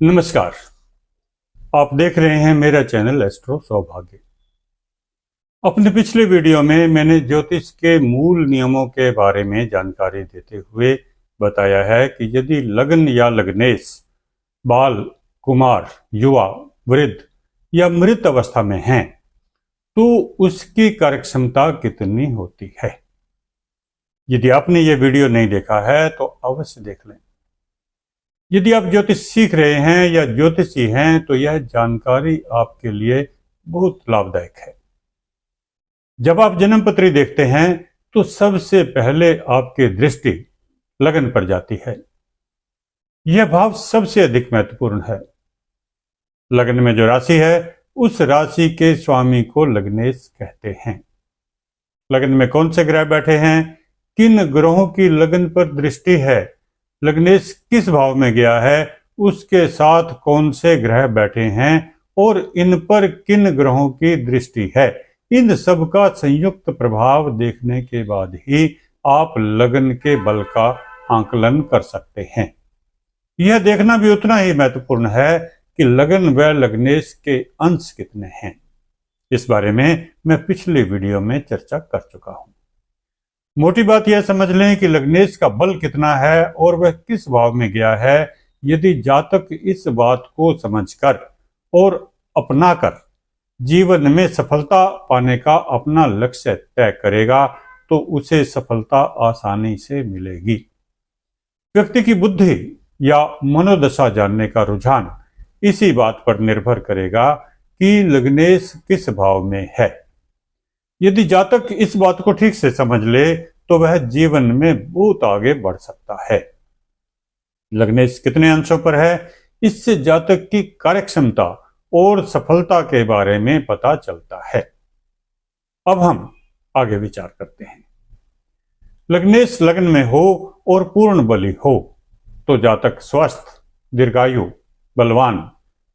नमस्कार। आप देख रहे हैं मेरा चैनल एस्ट्रो सौभाग्य। अपने पिछले वीडियो में मैंने ज्योतिष के मूल नियमों के बारे में जानकारी देते हुए बताया है कि यदि लग्न या लग्नेश बाल, कुमार, युवा, वृद्ध या मृत अवस्था में हैं तो उसकी कार्यक्षमता कितनी होती है। यदि आपने ये वीडियो नहीं देखा है तो अवश्य देख लें। यदि आप ज्योतिष सीख रहे हैं या ज्योतिषी हैं तो यह जानकारी आपके लिए बहुत लाभदायक है। जब आप जन्म पत्री देखते हैं तो सबसे पहले आपकी दृष्टि लगन पर जाती है। यह भाव सबसे अधिक महत्वपूर्ण है। लगन में जो राशि है उस राशि के स्वामी को लग्नेश कहते हैं। लगन में कौन से ग्रह बैठे हैं, किन ग्रहों की लगन पर दृष्टि है, लग्नेश किस भाव में गया है, उसके साथ कौन से ग्रह बैठे हैं और इन पर किन ग्रहों की दृष्टि है, इन सब का संयुक्त प्रभाव देखने के बाद ही आप लगन के बल का आकलन कर सकते हैं। यह देखना भी उतना ही महत्वपूर्ण है कि लगन व लग्नेश के अंश कितने हैं। इस बारे में मैं पिछले वीडियो में चर्चा कर चुका हूं। मोटी बात यह समझ लें कि लग्नेश का बल कितना है और वह किस भाव में गया है। यदि जातक इस बात को समझकर और अपनाकर जीवन में सफलता पाने का अपना लक्ष्य तय करेगा तो उसे सफलता आसानी से मिलेगी। व्यक्ति की बुद्धि या मनोदशा जानने का रुझान इसी बात पर निर्भर करेगा कि लग्नेश किस भाव में है। यदि जातक इस बात को ठीक से समझ ले तो वह जीवन में बहुत आगे बढ़ सकता है। लग्नेश कितने अंशों पर है, इससे जातक की कार्यक्षमता और सफलता के बारे में पता चलता है। अब हम आगे विचार करते हैं। लग्नेश लगन में हो और पूर्ण बली हो तो जातक स्वस्थ, दीर्घायु, बलवान,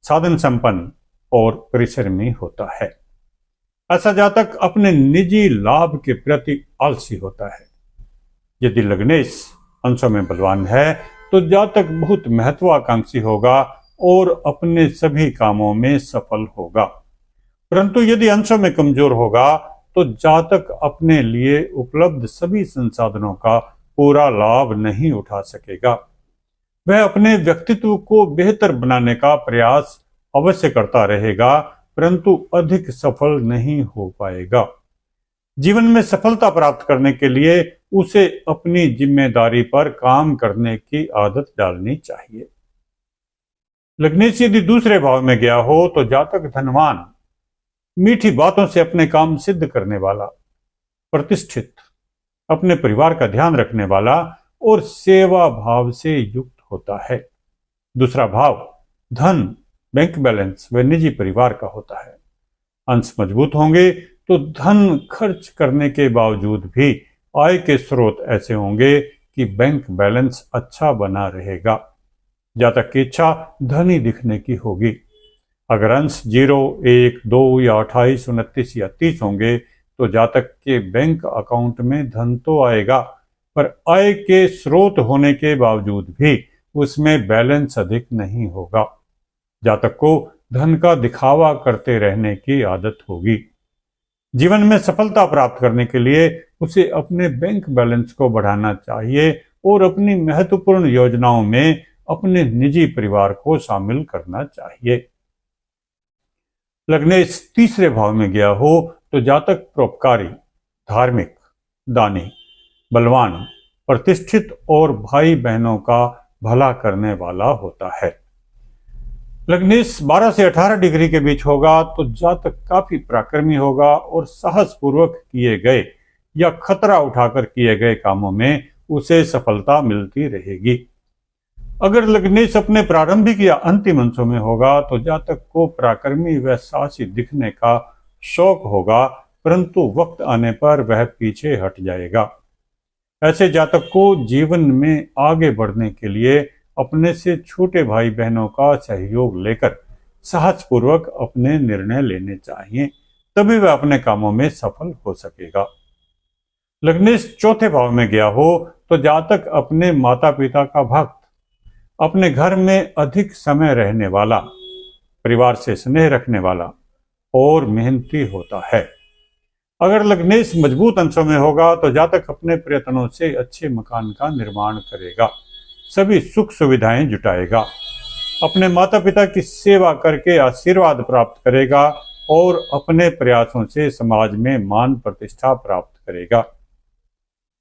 साधन संपन्न और परिश्रमी होता है। ऐसा जातक अपने निजी लाभ के प्रति आलसी होता है। यदि लग्नेश अंशों में बलवान है तो जातक बहुत महत्वाकांक्षी होगा और अपने सभी कामों में सफल होगा। परंतु यदि अंशों में कमजोर होगा तो जातक अपने लिए उपलब्ध सभी संसाधनों का पूरा लाभ नहीं उठा सकेगा। वह अपने व्यक्तित्व को बेहतर बनाने का प्रयास अवश्य करता रहेगा परंतु अधिक सफल नहीं हो पाएगा। जीवन में सफलता प्राप्त करने के लिए उसे अपनी जिम्मेदारी पर काम करने की आदत डालनी चाहिए। लग्नेश यदि दूसरे भाव में गया हो तो जातक धनवान, मीठी बातों से अपने काम सिद्ध करने वाला, प्रतिष्ठित, अपने परिवार का ध्यान रखने वाला और सेवा भाव से युक्त होता है। दूसरा भाव धन, बैंक बैलेंस व निजी परिवार का होता है। अंश मजबूत होंगे तो धन खर्च करने के बावजूद भी आय के स्रोत ऐसे होंगे कि बैंक बैलेंस अच्छा बना रहेगा। जातक की इच्छा धनी दिखने की होगी। अगर अंश 0, 1, 2 या 28, 29 या 30 होंगे तो जातक के बैंक अकाउंट में धन तो आएगा पर आय के स्रोत होने के बावजूद भी उसमें बैलेंस अधिक नहीं होगा। जातक को धन का दिखावा करते रहने की आदत होगी। जीवन में सफलता प्राप्त करने के लिए उसे अपने बैंक बैलेंस को बढ़ाना चाहिए और अपनी महत्वपूर्ण योजनाओं में अपने निजी परिवार को शामिल करना चाहिए। लग्नेश तीसरे भाव में गया हो तो जातक परोपकारी, धार्मिक, दानी, बलवान, प्रतिष्ठित और भाई बहनों का भला करने वाला होता है। लग्नेश 12 से 18 डिग्री के बीच होगा तो जातक काफी पराक्रमी होगा और साहसपूर्वक किए गए या खतरा उठाकर किए गए कामों में उसे सफलता मिलती रहेगी। अगर लग्नेश अपने प्रारंभिक या अंतिम अंशों में होगा तो जातक को पराक्रमी व साहसी दिखने का शौक होगा परंतु वक्त आने पर वह पीछे हट जाएगा। ऐसे जातक को जीवन में आगे बढ़ने के लिए अपने से छोटे भाई बहनों का सहयोग लेकर साहसपूर्वक अपने निर्णय लेने चाहिए, तभी वह अपने कामों में सफल हो सकेगा। लग्नेश चौथे भाव में गया हो तो जातक अपने माता पिता का भक्त, अपने घर में अधिक समय रहने वाला, परिवार से स्नेह रखने वाला और मेहनती होता है। अगर लग्नेश मजबूत अंशों में होगा तो जातक अपने प्रयत्नों से अच्छे मकान का निर्माण करेगा, सभी सुख सुविधाएं जुटाएगा, अपने माता पिता की सेवा करके आशीर्वाद प्राप्त करेगा और अपने प्रयासों से समाज में मान प्रतिष्ठा प्राप्त करेगा।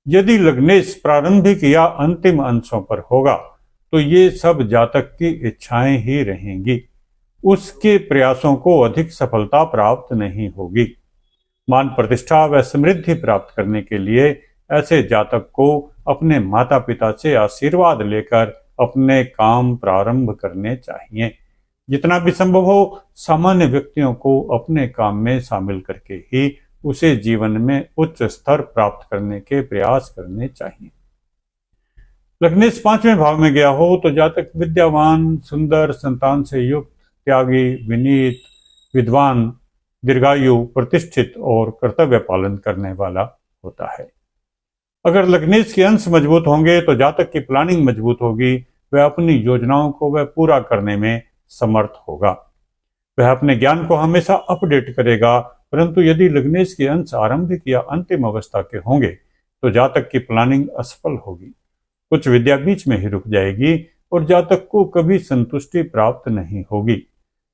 यदि लग्नेश प्रारंभिक या अंतिम अंशों पर होगा तो ये सब जातक की इच्छाएं ही रहेंगी, उसके प्रयासों को अधिक सफलता प्राप्त नहीं होगी। मान प्रतिष्ठा व समृद्धि प्राप्त करने के लिए ऐसे जातक को अपने माता पिता से आशीर्वाद लेकर अपने काम प्रारंभ करने चाहिए। जितना भी संभव हो सामान्य व्यक्तियों को अपने काम में शामिल करके ही उसे जीवन में उच्च स्तर प्राप्त करने के प्रयास करने चाहिए। लग्नेश 5वें भाव में गया हो तो जातक विद्यावान, सुंदर, संतान से युक्त, त्यागी, विनीत, विद्वान, दीर्घायु, प्रतिष्ठित और कर्तव्य पालन करने वाला होता है। अगर लग्नेश के अंश मजबूत होंगे तो जातक की प्लानिंग मजबूत होगी, वह अपनी योजनाओं को वह पूरा करने में समर्थ होगा। वह अपने ज्ञान को हमेशा अपडेट करेगा, परंतु यदि लग्नेश के अंश आरंभिक या अंतिम अवस्था के होंगे तो जातक की प्लानिंग असफल होगी, कुछ विद्या बीच में ही रुक जाएगी और जातक को कभी संतुष्टि प्राप्त नहीं होगी।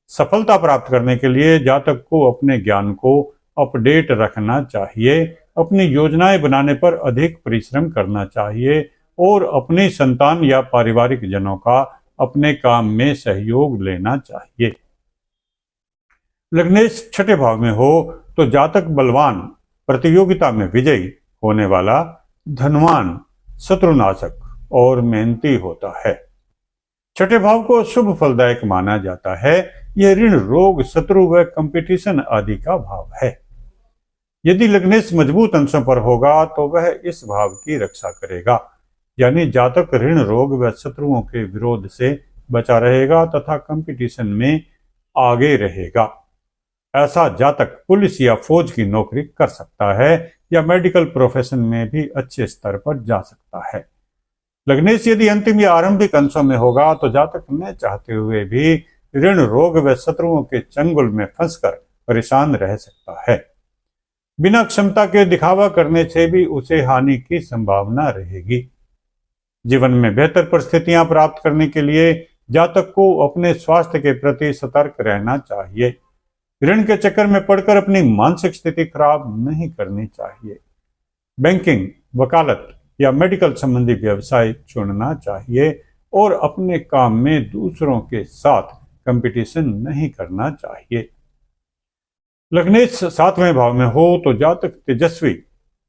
सफलता प्राप्त करने के लिए जातक को अपने ज्ञान को अपडेट रखना चाहिए, अपनी योजनाएं बनाने पर अधिक परिश्रम करना चाहिए और अपनी संतान या पारिवारिक जनों का अपने काम में सहयोग लेना चाहिए। लग्नेश 6ठे भाव में हो तो जातक बलवान, प्रतियोगिता में विजयी होने वाला, धनवान, शत्रुनाशक और मेहनती होता है। 6ठे भाव को शुभ फलदायक माना जाता है। यह ऋण, रोग, शत्रु व कंपटीशन आदि का भाव है। यदि लग्नेश मजबूत अंशों पर होगा तो वह इस भाव की रक्षा करेगा, यानी जातक ऋण, रोग व शत्रुओं के विरोध से बचा रहेगा तथा कंपटीशन में आगे रहेगा। ऐसा जातक पुलिस या फौज की नौकरी कर सकता है या मेडिकल प्रोफेशन में भी अच्छे स्तर पर जा सकता है। लग्नेश यदि अंतिम या आरंभिक अंशों में होगा तो जातक न चाहते हुए भी ऋण, रोग व शत्रुओं के चंगुल में फंसकर परेशान रह सकता है। बिना क्षमता के दिखावा करने से भी उसे हानि की संभावना रहेगी। जीवन में बेहतर परिस्थितियां प्राप्त करने के लिए जातक को अपने स्वास्थ्य के प्रति सतर्क रहना चाहिए। ऋण के चक्कर में पड़कर अपनी मानसिक स्थिति खराब नहीं करनी चाहिए। बैंकिंग, वकालत या मेडिकल संबंधी व्यवसाय चुनना चाहिए और अपने काम में दूसरों के साथ कंपटीशन नहीं करना चाहिए। लग्नेश 7वें भाव में हो तो जातक तेजस्वी,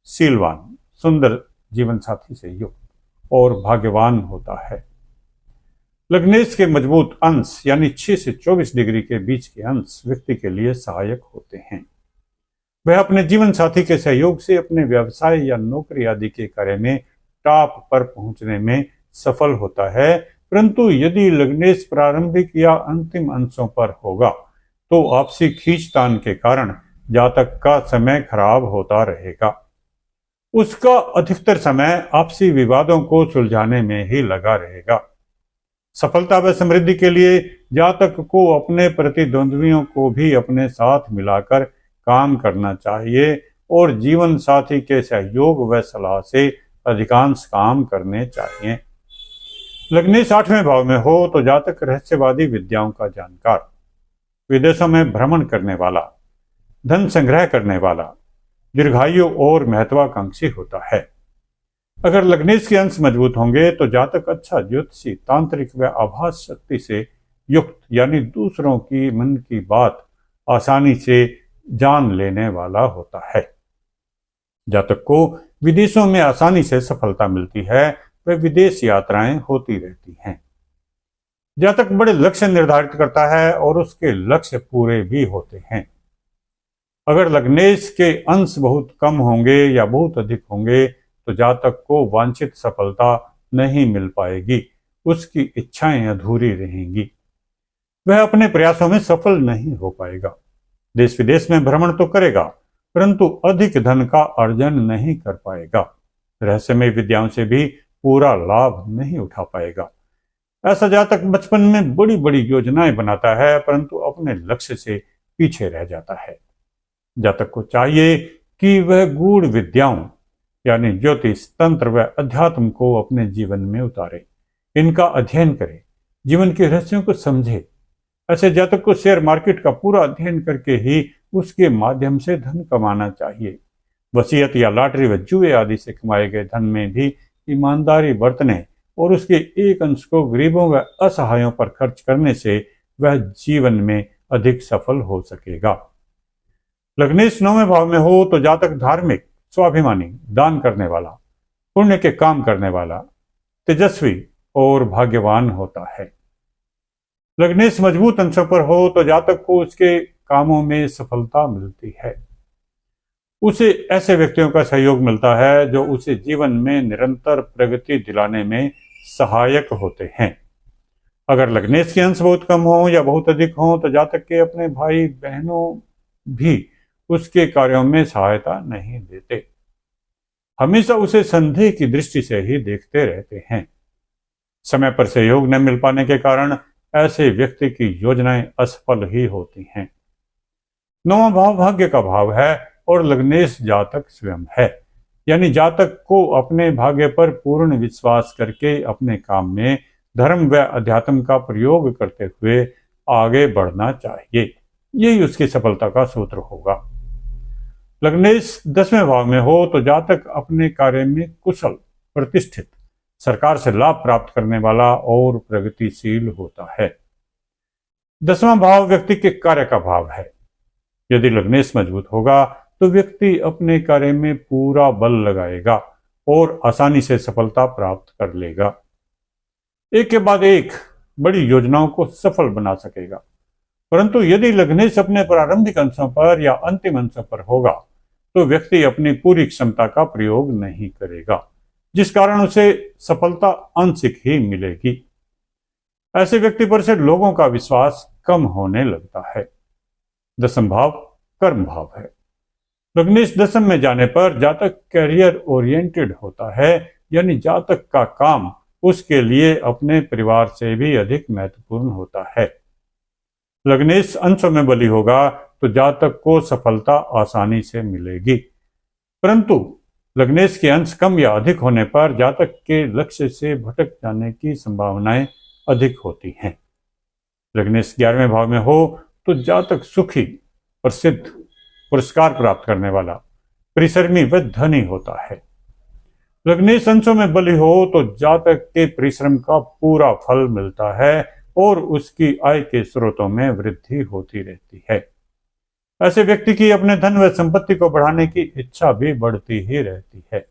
शीलवान, सुंदर जीवन साथी से युक्त और भाग्यवान होता है। लग्नेश के मजबूत अंश यानी 6 से 24 डिग्री के बीच के अंश व्यक्ति के लिए सहायक होते हैं। वह अपने जीवन साथी के सहयोग से अपने व्यवसाय या नौकरी आदि के कार्य में टॉप पर पहुंचने में सफल होता है, परंतु यदि लग्नेश प्रारंभिक या अंतिम अंशों पर होगा तो आपसी खींचतान के कारण जातक का समय खराब होता रहेगा। उसका अधिकतर समय आपसी विवादों को सुलझाने में ही लगा रहेगा। सफलता व समृद्धि के लिए जातक को अपने प्रतिद्वंद्वियों को भी अपने साथ मिलाकर काम करना चाहिए और जीवन साथी के सहयोग व सलाह से अधिकांश काम करने चाहिए। लग्नेश 8वें भाव में हो तो जातक रहस्यवादी विद्याओं का जानकार, विदेशों में भ्रमण करने वाला, धन संग्रह करने वाला, दीर्घायु और महत्वाकांक्षी होता है। अगर लग्नेश के अंश मजबूत होंगे तो जातक अच्छा ज्योतिषी, तांत्रिक व आभास शक्ति से युक्त यानी दूसरों की मन की बात आसानी से जान लेने वाला होता है। जातक को विदेशों में आसानी से सफलता मिलती है, व विदेश यात्राएं होती रहती हैं। जातक बड़े लक्ष्य निर्धारित करता है और उसके लक्ष्य पूरे भी होते हैं। अगर लग्नेश के अंश बहुत कम होंगे या बहुत अधिक होंगे तो जातक को वांछित सफलता नहीं मिल पाएगी, उसकी इच्छाएं अधूरी रहेंगी, वह अपने प्रयासों में सफल नहीं हो पाएगा। देश विदेश में भ्रमण तो करेगा परंतु अधिक धन का अर्जन नहीं कर पाएगा। रहस्यमय विद्याओं से भी पूरा लाभ नहीं उठा पाएगा। ऐसा जातक बचपन में बड़ी बड़ी योजनाएं बनाता है, परंतु अपने लक्ष्य से पीछे रह जाता है। जातक को चाहिए कि वह गूढ़ विद्याओं यानी ज्योतिष, तंत्र व अध्यात्म को अपने जीवन में उतारे, इनका अध्ययन करे, जीवन के रहस्यों को समझे। ऐसे जातक को शेयर मार्केट का पूरा अध्ययन करके ही उसके माध्यम से धन कमाना चाहिए। वसीयत या लॉटरी व जुए आदि से कमाए गए धन में भी ईमानदारी बरतने और उसके एक अंश को गरीबों व असहायों पर खर्च करने से वह जीवन में अधिक सफल हो सकेगा। लग्नेश 9वें भाव में हो तो जातक धार्मिक, स्वाभिमानी, दान करने वाला, पुण्य के काम करने वाला, तेजस्वी और भाग्यवान होता है। लग्नेश मजबूत अंशों पर हो तो जातक को उसके कामों में सफलता मिलती है। उसे ऐसे व्यक्तियों का सहयोग मिलता है जो उसे जीवन में निरंतर प्रगति दिलाने में सहायक होते हैं। अगर लग्नेश के अंश बहुत कम हो या बहुत अधिक हो तो जातक के अपने भाई बहनों भी उसके कार्यों में सहायता नहीं देते, हमेशा उसे संदेह की दृष्टि से ही देखते रहते हैं। समय पर सहयोग न मिल पाने के कारण ऐसे व्यक्ति की योजनाएं असफल ही होती हैं। 9वां भाव भाग्य का भाव है और लग्नेश जातक स्वयं है, यानी जातक को अपने भाग्य पर पूर्ण विश्वास करके अपने काम में धर्म व अध्यात्म का प्रयोग करते हुए आगे बढ़ना चाहिए। यही उसकी सफलता का सूत्र होगा। लग्नेश 10वें भाव में हो तो जातक अपने कार्य में कुशल, प्रतिष्ठित, सरकार से लाभ प्राप्त करने वाला और प्रगतिशील होता है। 10वां भाव व्यक्ति के कार्य का भाव है। यदि लग्नेश मजबूत होगा तो व्यक्ति अपने कार्य में पूरा बल लगाएगा और आसानी से सफलता प्राप्त कर लेगा। एक के बाद एक बड़ी योजनाओं को सफल बना सकेगा। परंतु यदि लग्नेश अपने प्रारंभिक अंशों पर या अंतिम अंशों पर होगा तो व्यक्ति अपनी पूरी क्षमता का प्रयोग नहीं करेगा, जिस कारण उसे सफलता आंशिक ही मिलेगी। ऐसे व्यक्ति पर से लोगों का विश्वास कम होने लगता है। 10वां भाव कर्म भाव है। लग्नेश 10 में जाने पर जातक कैरियर ओरिएंटेड होता है, यानी जातक का काम उसके लिए अपने परिवार से भी अधिक महत्वपूर्ण होता है। लग्नेश अंशों में बली होगा तो जातक को सफलता आसानी से मिलेगी, परंतु लग्नेश के अंश कम या अधिक होने पर जातक के लक्ष्य से भटक जाने की संभावनाएं अधिक होती हैं। लग्नेश 11वें भाव में हो तो जातक सुखी, प्रसिद्ध, पुरस्कार प्राप्त करने वाला, परिश्रमी व धनी होता है। लग्नेश अंशों में बली हो तो जातक के परिश्रम का पूरा फल मिलता है और उसकी आय के स्रोतों में वृद्धि होती रहती है। ऐसे व्यक्ति की अपने धन व संपत्ति को बढ़ाने की इच्छा भी बढ़ती ही रहती है।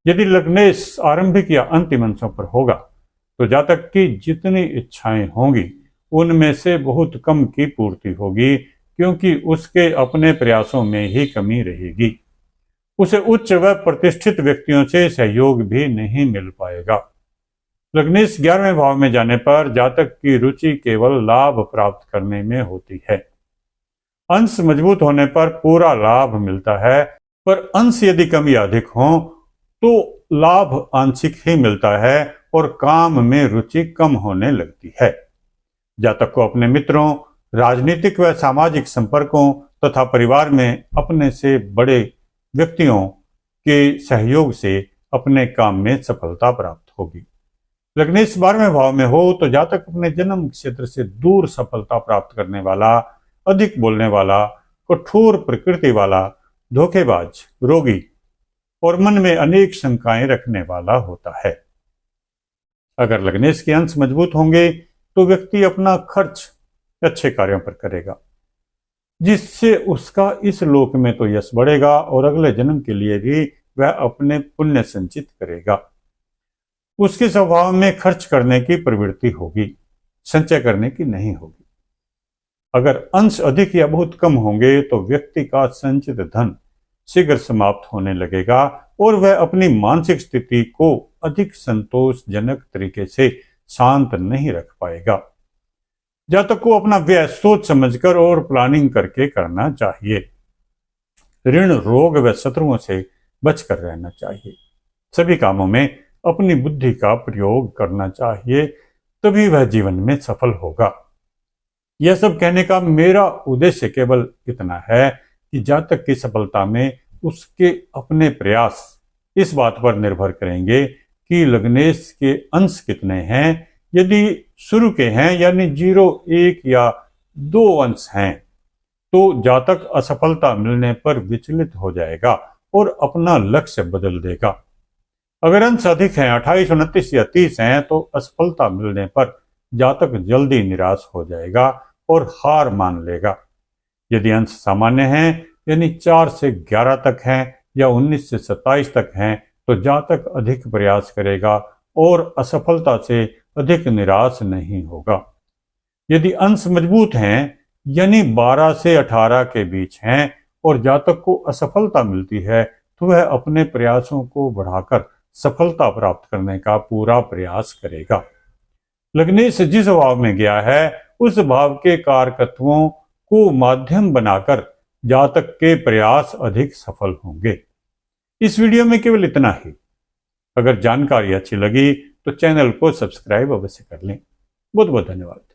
यदि लग्नेश आरंभिक या अंतिम अंशों पर होगा तो जातक की जितनी इच्छाएं होंगी उनमें से बहुत कम की पूर्ति होगी, क्योंकि उसके अपने प्रयासों में ही कमी रहेगी। उसे उच्च व प्रतिष्ठित व्यक्तियों से सहयोग भी नहीं मिल पाएगा। लग्नेश 11वें भाव में जाने पर जातक की रुचि केवल लाभ प्राप्त करने में होती है। अंश मजबूत होने पर पूरा लाभ मिलता है, पर अंश यदि कम या अधिक हो तो लाभ आंशिक ही मिलता है और काम में रुचि कम होने लगती है। जातक को अपने मित्रों, राजनीतिक व सामाजिक संपर्कों तथा परिवार में अपने से बड़े व्यक्तियों के सहयोग से अपने काम में सफलता प्राप्त होगी। लग्नेश 12वें भाव में हो तो जातक अपने जन्म क्षेत्र से दूर सफलता प्राप्त करने वाला, अधिक बोलने वाला, कठोर प्रकृति वाला, धोखेबाज, रोगी और मन में अनेक शंकाएं रखने वाला होता है। अगर लग्नेश के अंश मजबूत होंगे तो व्यक्ति अपना खर्च अच्छे कार्यों पर करेगा, जिससे उसका इस लोक में तो यश बढ़ेगा और अगले जन्म के लिए भी वह अपने पुण्य संचित करेगा। उसके स्वभाव में खर्च करने की प्रवृत्ति होगी, संचय करने की नहीं होगी। अगर अंश अधिक या बहुत कम होंगे तो व्यक्ति का संचित धन शीघ्र समाप्त होने लगेगा और वह अपनी मानसिक स्थिति को अधिक संतोषजनक तरीके से शांत नहीं रख पाएगा। जातक को अपना व्यय सोच समझकर और प्लानिंग करके करना चाहिए। ऋण, रोग व शत्रुओं से बचकर रहना चाहिए। सभी कामों में अपनी बुद्धि का प्रयोग करना चाहिए, तभी वह जीवन में सफल होगा। यह सब कहने का मेरा उद्देश्य केवल इतना है कि जातक की सफलता में उसके अपने प्रयास इस बात पर निर्भर करेंगे कि लग्नेश के अंश कितने हैं। यदि शुरू के हैं यानी 0, 1 या 2 अंश हैं तो जातक असफलता मिलने पर विचलित हो जाएगा और अपना लक्ष्य बदल देगा। अगर अंश अधिक हैं 28, 29 या 30 हैं तो असफलता मिलने पर जातक जल्दी निराश हो जाएगा और हार मान लेगा। यदि अंश सामान्य हैं यानी 4 से 11 तक हैं या 19 से 27 तक हैं तो जातक अधिक प्रयास करेगा और असफलता से अधिक निराश नहीं होगा। यदि अंश मजबूत हैं यानी 12 से 18 के बीच हैं और जातक को असफलता मिलती है तो वह अपने प्रयासों को बढ़ाकर सफलता प्राप्त करने का पूरा प्रयास करेगा। लग्नेश जिस भाव में गया है उस भाव के कारकत्वों को माध्यम बनाकर जातक के प्रयास अधिक सफल होंगे। इस वीडियो में केवल इतना ही। अगर जानकारी अच्छी लगी तो चैनल को सब्सक्राइब अवश्य कर लें। बहुत बहुत धन्यवाद।